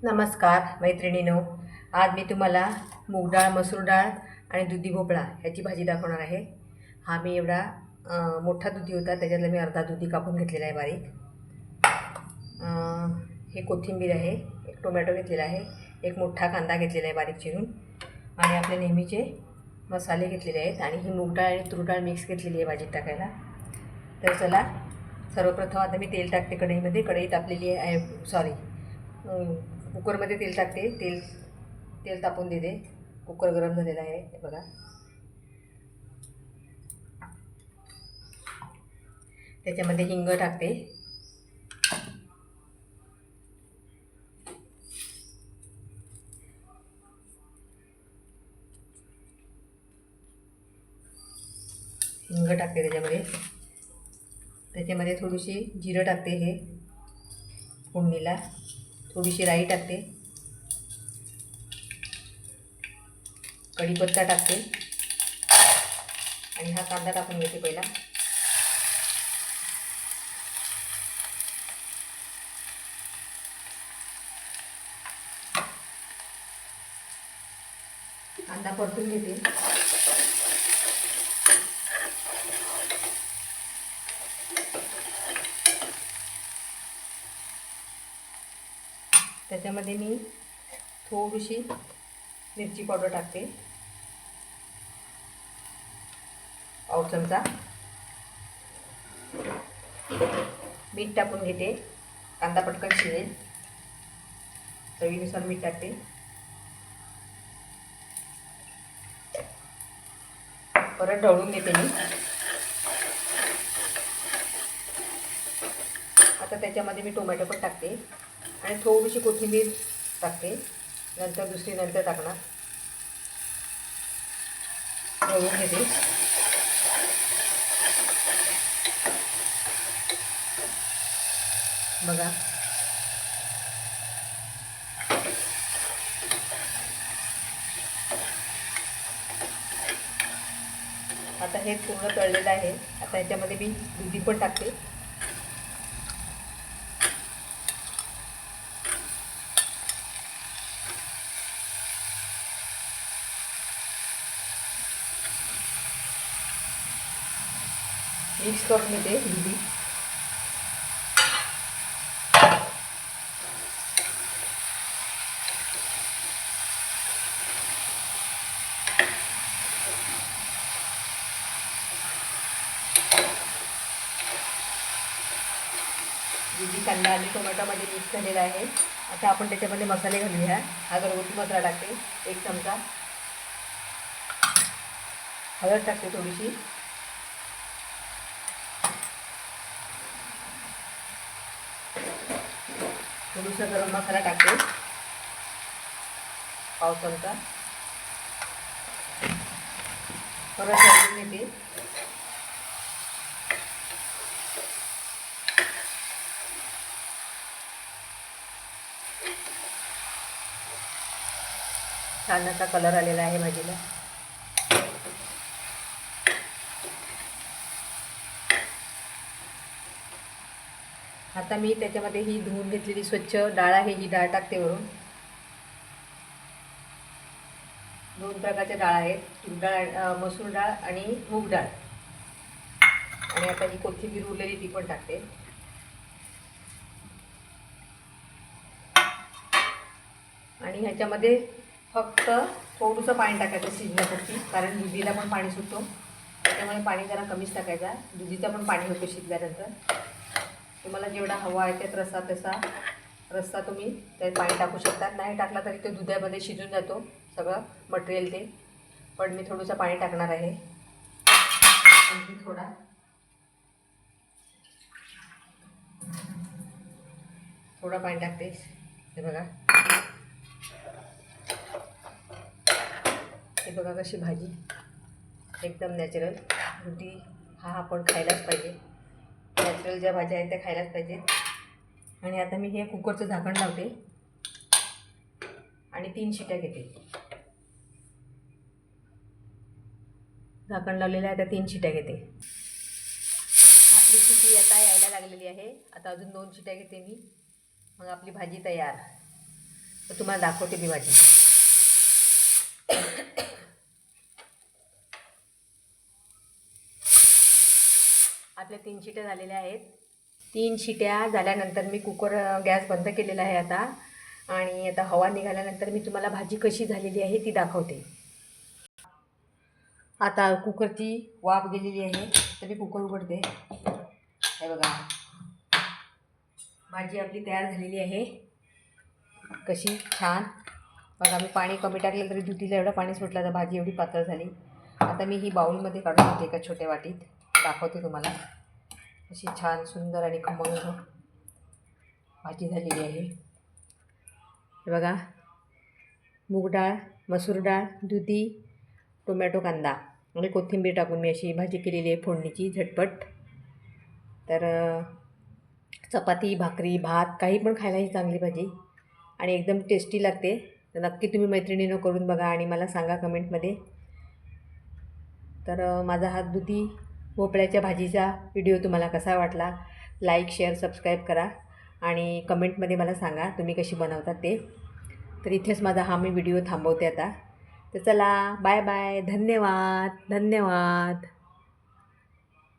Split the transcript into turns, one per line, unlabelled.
नमस्कार मैत्रिणींनो, आज मी तुम्हाला मूग डाळ, मसूर डाळ आणि दुधी भोपळा ह्याची भाजी दाखवणार आहे. हा मी एवढा मोठा दुधी होता, त्याच्यातला मी अर्धा दुधी कापून घेतलेला आहे बारीक. हे कोथिंबीर आहे, एक टोमॅटो घेतलेला आहे, एक मोठा कांदा घेतलेला आहे बारीक चिरून, आणि आपले नेहमीचे मसाले घेतलेले आहेत, आणि ही मूग डाळ आणि तूर डाळ मिक्स घेतलेली आहे भाजीत टाकायला. तर चला, सर्वप्रथम आता मी तेल टाकते कढईमध्ये. कढई तापलेली आहे, कुकरमध्ये तेल टाकते. तेल तापून देते. कुकर गरम झालेला आहे, हे बघा. त्याच्यामध्ये हिंग टाकते. त्याच्यामध्ये थोडीशी जिरं टाकते, हे फोडणीला. थोडीशी राई टाकते, कढीपत्ता टाकते, आणि हा कांदा टाकून घेते पहिला. कांदा परतून घेते. त्याच्यामध्ये मी थोडीशी मिरची पावडर टाकते, पाव चमचा. मीठ टाकून घेते, कांदा पटकन शिजेल. चवीनुसार मीठ टाकते. परत ढवळून घेते मी. आता त्याच्यामध्ये मी टोमॅटो पण टाकते आणि थोडीशी कोथिंबीर टाकते. नंतर टाकणार. ढवळून घेते. बघा, आता हे पूर्ण तळलेलं आहे. आता ह्याच्यामध्ये मी दुधी पण टाकते. मिक्स करून घेते दुधी. दुधी, कांदा आणि टोमॅटोमध्ये मिक्स झालेला आहे. आता आपण त्याच्यामध्ये मसाले घालूया. हा घरगुती मसाला टाकते, 1 चमचा. हळद टाकते थोडीशी. थोडासा गरम मसाला टाकते, पाव चमचा. परत हलवून घेते. छान असा कलर आलेला आहे भाजीला. आता मी त्याच्यामध्ये ही धुवून घेतलेली स्वच्छ डाळ आहे, ही डाळ टाकते वरून. 2 प्रकारच्या डाळ आहेत, तूर डाळ, मसूर डाळ आणि मूग डाळ. आणि आता ही कोथिंबीर उरलेली ती पण टाकते. आणि ह्याच्यामध्ये फक्त थोडंसं पाणी टाकायचं शिजण्यासाठी, कारण दुधीला पण पाणी सुटतो. त्याच्यामुळे पाणी जरा कमीच टाकायचा. दुधीचं पण पाणी होतं शिजल्यानंतर. तुम्हाला जेवढा हवा आहे त्यात रस्सा तुम्ही त्यात पाणी टाकू शकता. नाही टाकला तरी ते दुधामध्ये शिजून जातो सगळं मटेरियल ते. पण मी थोडंसं पाणी टाकणार आहे, थोडा पाणी टाकते. हे बघा कशी भाजी एकदम नॅचरल. दुधी हा आपण खायलाच पाहिजे. नॅचरल ज्या भाज्या आहेत त्या खायलाच पाहिजे. आणि आता मी हे कुकरचं झाकण लावते आणि 3 शिट्या घेते. झाकण लावलेलं आहे, आता 3 शिट्या घेते. आपली शिटी आता यायला लागलेली आहे. आता अजून 2 शिट्या घेते मी, मग आपली भाजी तयार. तर तुम्हाला दाखवते मी भाजी. आपल्या 3 शिट्या झालेल्या आहेत. 3 शिट्या झाल्यानंतर मी कुकर गॅस बंद केलेला आहे आता. आणि आता हवा निघाल्यानंतर मी तुम्हाला भाजी कशी झालेली आहे ती दाखवते. आता कुकरची वाफ गेलेली आहे तर मी कुकर उघडते. हे बघा, भाजी आपली तयार झालेली आहे. कशी छान. बघा, मी पाणी कमी टाकलं तरी दुधीला एवढं पाणी सुटलं तर भाजी एवढी पातळ झाली. आता मी ही बाउलमध्ये काढून घेते एका छोट्या वाटीत. दाखवते तुम्हाला. अशी छान सुंदर आणि खमंग भाजी झालेली आहे. हे बघा, मूग डाळ, मसूर डाळ, दुधी, टोमॅटो, कांदा आणि कोथिंबीर टाकून मी अशी भाजी केलेली आहे फोडणीची झटपट. तर चपाती, भाकरी, भात काही पण खायला ही चांगली भाजी आणि एकदम टेस्टी लागते. तर नक्की तुम्ही मैत्रिणीनं करून बघा आणि मला सांगा कमेंटमध्ये. तर माझा हा दुधी भोपळ्याच्या भाजीचा व्हिडिओ तुम्हाला कसा वाटला, लाईक, शेअर, सबस्क्राईब करा आणि कमेंटमध्ये मला सांगा तुम्ही कशी बनवतात ते. तर इथेच माझा हा मी व्हिडिओ थांबवते आता. तर चला, बाय बाय. धन्यवाद.